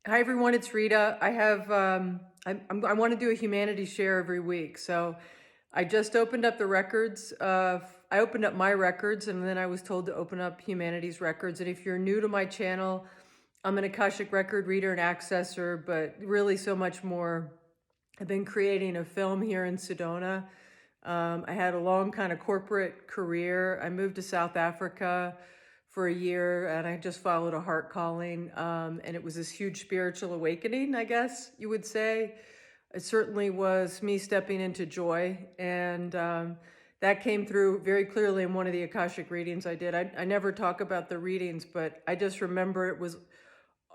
Hi everyone, it's Rita. I want to do a humanity share every week. So I just opened up the records. I opened up my records and then I was told to open up humanity's records. And if you're new to my channel, I'm an Akashic record reader and accessor, but really so much more. I've been creating a film here in Sedona. I had a long kind of corporate career. I moved to South Africa for a year and I just followed a heart calling. And it was this huge spiritual awakening, I guess you would say. It certainly was me stepping into joy. And that came through very clearly in one of the Akashic readings I did. I never talk about the readings, but I just remember it was,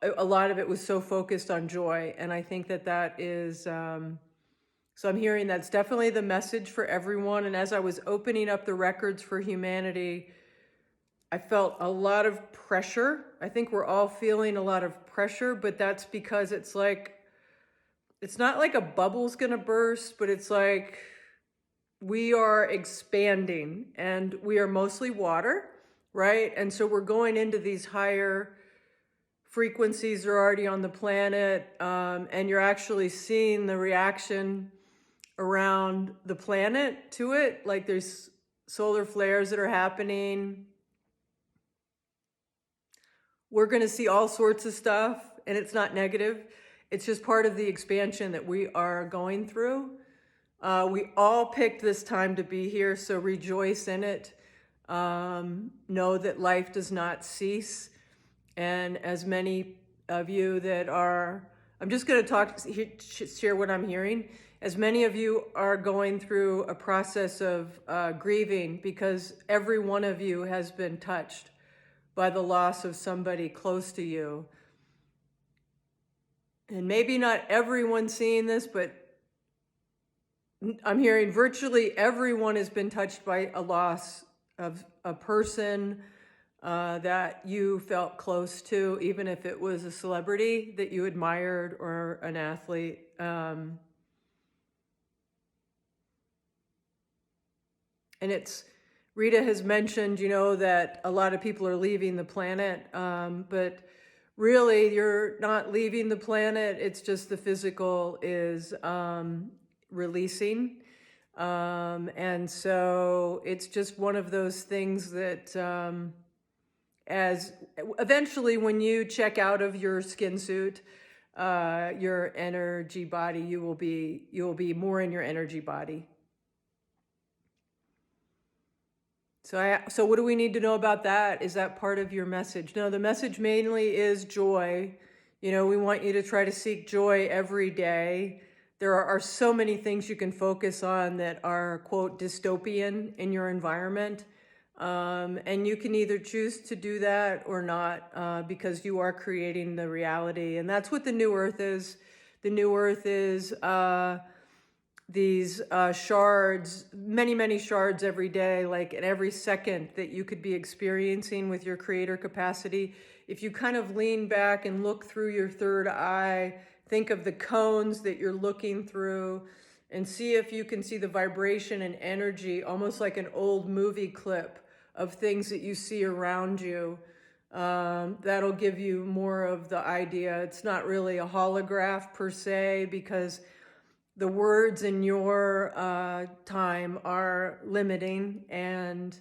a lot of it was so focused on joy. And I think that is, so I'm hearing that's definitely the message for everyone. And as I was opening up the records for humanity, I felt a lot of pressure. I think we're all feeling a lot of pressure, but that's because it's not like a bubble's gonna burst, but it's like we are expanding and we are mostly water, right? And so we're going into these higher frequencies are already on the planet, and you're actually seeing the reaction around the planet to it. Like there's solar flares that are happening. We're going to see all sorts of stuff, and it's not negative. It's just part of the expansion that we are going through. We all picked this time to be here, so rejoice in it. Know that life does not cease. And as many of you that are, I'm just going to share what I'm hearing. As many of you are going through a process of grieving because every one of you has been touched by the loss of somebody close to you. And maybe not everyone seeing this, but I'm hearing virtually everyone has been touched by a loss of a person that you felt close to, even if it was a celebrity that you admired or an athlete. And Rita has mentioned, that a lot of people are leaving the planet, but really you're not leaving the planet. It's just the physical is releasing. And so it's just one of those things that as eventually when you check out of your skin suit, your energy body, you will be more in your energy body. So what do we need to know about that? Is that part of your message? No, the message mainly is joy. We want you to try to seek joy every day. There are so many things you can focus on that are, quote, dystopian in your environment. And you can either choose to do that or not, because you are creating the reality. And that's what the new earth is. The new earth is these shards, many shards every day, like at every second that you could be experiencing with your creator capacity. If you kind of lean back and look through your third eye, think of the cones that you're looking through and see if you can see the vibration and energy, almost like an old movie clip of things that you see around you. That'll give you more of the idea. It's not really a holograph per se, because the words in your time are limiting. And,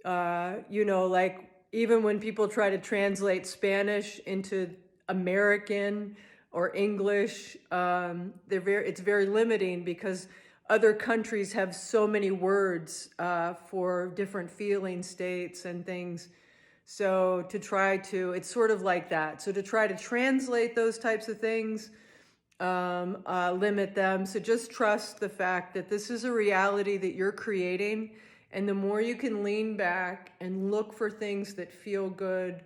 like even when people try to translate Spanish into American or English, it's very limiting because other countries have so many words for different feeling states and things. So it's sort of like that. So to try to translate those types of things, limit them. So just trust the fact that this is a reality that you're creating. And the more you can lean back and look for things that feel good,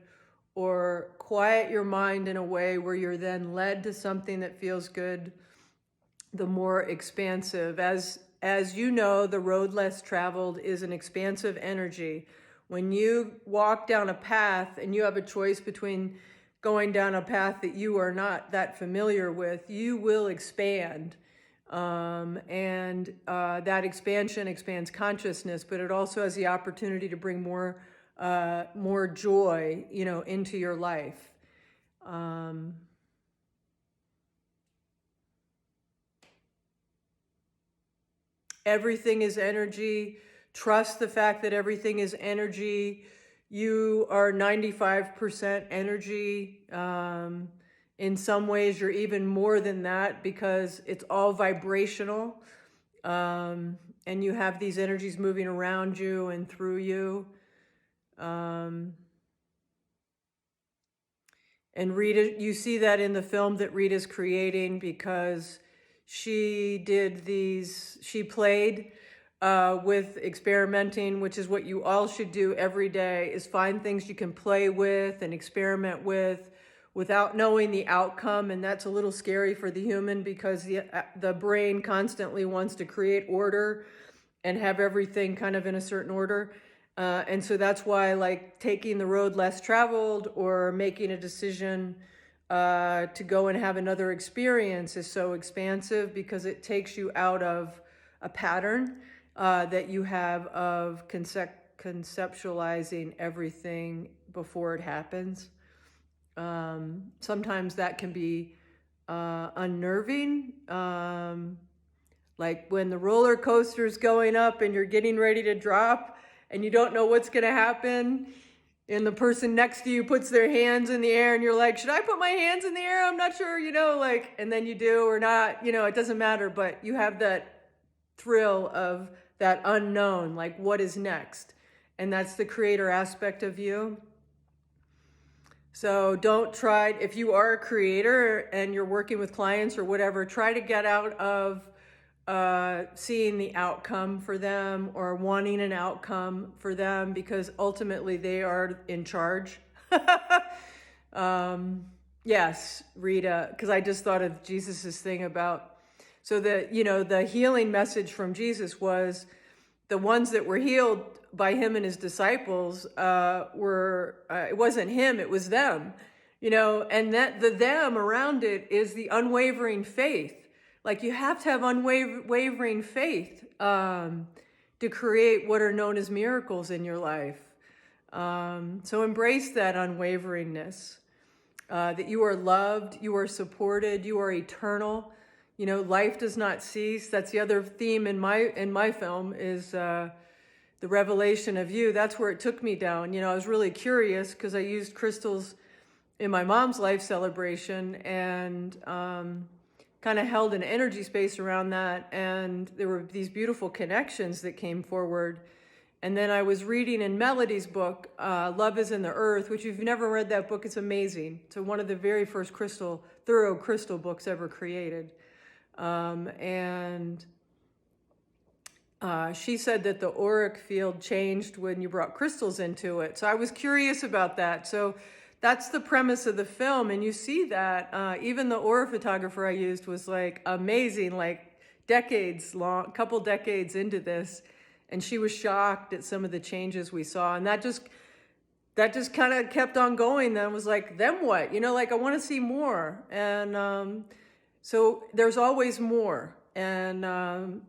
or quiet your mind in a way where you're then led to something that feels good, the more expansive. As you know, the road less traveled is an expansive energy. When you walk down a path and you have a choice between going down a path that you are not that familiar with, you will expand. And that expansion expands consciousness, but it also has the opportunity to bring more joy, into your life. Everything is energy. Trust the fact that everything is energy. You are 95% energy. In some ways, you're even more than that because it's all vibrational. And you have these energies moving around you and through you. And Rita, you see that in the film that Rita's creating because she played with experimenting, which is what you all should do every day, is find things you can play with and experiment with without knowing the outcome. And that's a little scary for the human because the brain constantly wants to create order and have everything kind of in a certain order. And so that's why, like, taking the road less traveled or making a decision to go and have another experience is so expansive because it takes you out of a pattern that you have of conceptualizing everything before it happens. Sometimes that can be unnerving. Like when the roller coaster's going up and you're getting ready to drop and you don't know what's going to happen, and the person next to you puts their hands in the air and you're like, should I put my hands in the air? I'm not sure, like, and then you do or not, it doesn't matter, but you have that thrill of that unknown, like what is next? And that's the creator aspect of you. So don't try, if you are a creator and you're working with clients or whatever, try to get out of seeing the outcome for them or wanting an outcome for them because ultimately they are in charge. Yes, Rita, because I just thought of Jesus's thing about, so that, the healing message from Jesus was the ones that were healed by him and his disciples it wasn't him, it was them, and that the them around it is the unwavering faith. Like you have to have unwavering faith to create what are known as miracles in your life. So embrace that unwaveringness, that you are loved, you are supported, you are eternal. Life does not cease. That's the other theme in my film is the revelation of you. That's where it took me down. I was really curious because I used crystals in my mom's life celebration and kind of held an energy space around that. And there were these beautiful connections that came forward. And then I was reading in Melody's book, Love is in the Earth, which if you've never read that book, it's amazing. It's one of the very first thorough crystal books ever created. She said that the auric field changed when you brought crystals into it. So I was curious about that. So that's the premise of the film. And you see that even the aura photographer I used was like amazing, like couple decades into this. And she was shocked at some of the changes we saw. And that just kind of kept on going. Then was like, then what? Like I want to see more. And so there's always more. And some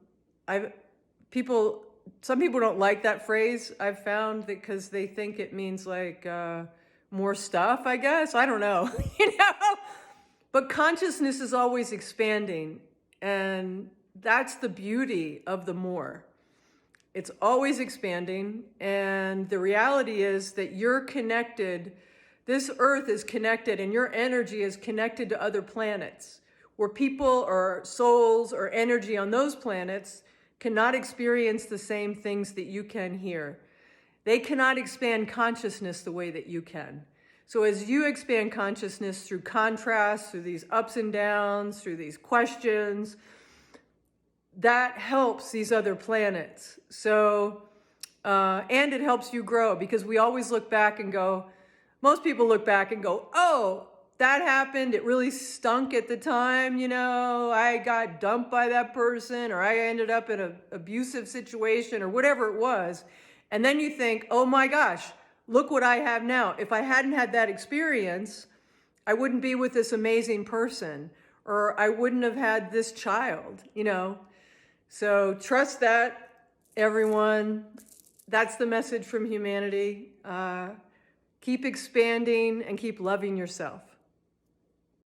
people don't like that phrase, I've found, because they think it means like more stuff, I guess. I don't know, But consciousness is always expanding. And that's the beauty of the more. It's always expanding. And the reality is that you're connected. This earth is connected and your energy is connected to other planets where people or souls or energy on those planets cannot experience the same things that you can here. They cannot expand consciousness the way that you can. So as you expand consciousness through contrast, through these ups and downs, through these questions, that helps these other planets. So, and it helps you grow because we always look back and go, most people look back and go, oh, that happened. It really stunk at the time. I got dumped by that person, or I ended up in an abusive situation, or whatever it was. And then you think, oh my gosh, look what I have now. If I hadn't had that experience, I wouldn't be with this amazing person, or I wouldn't have had this child, So trust that, everyone. That's the message from humanity. Keep expanding and keep loving yourself.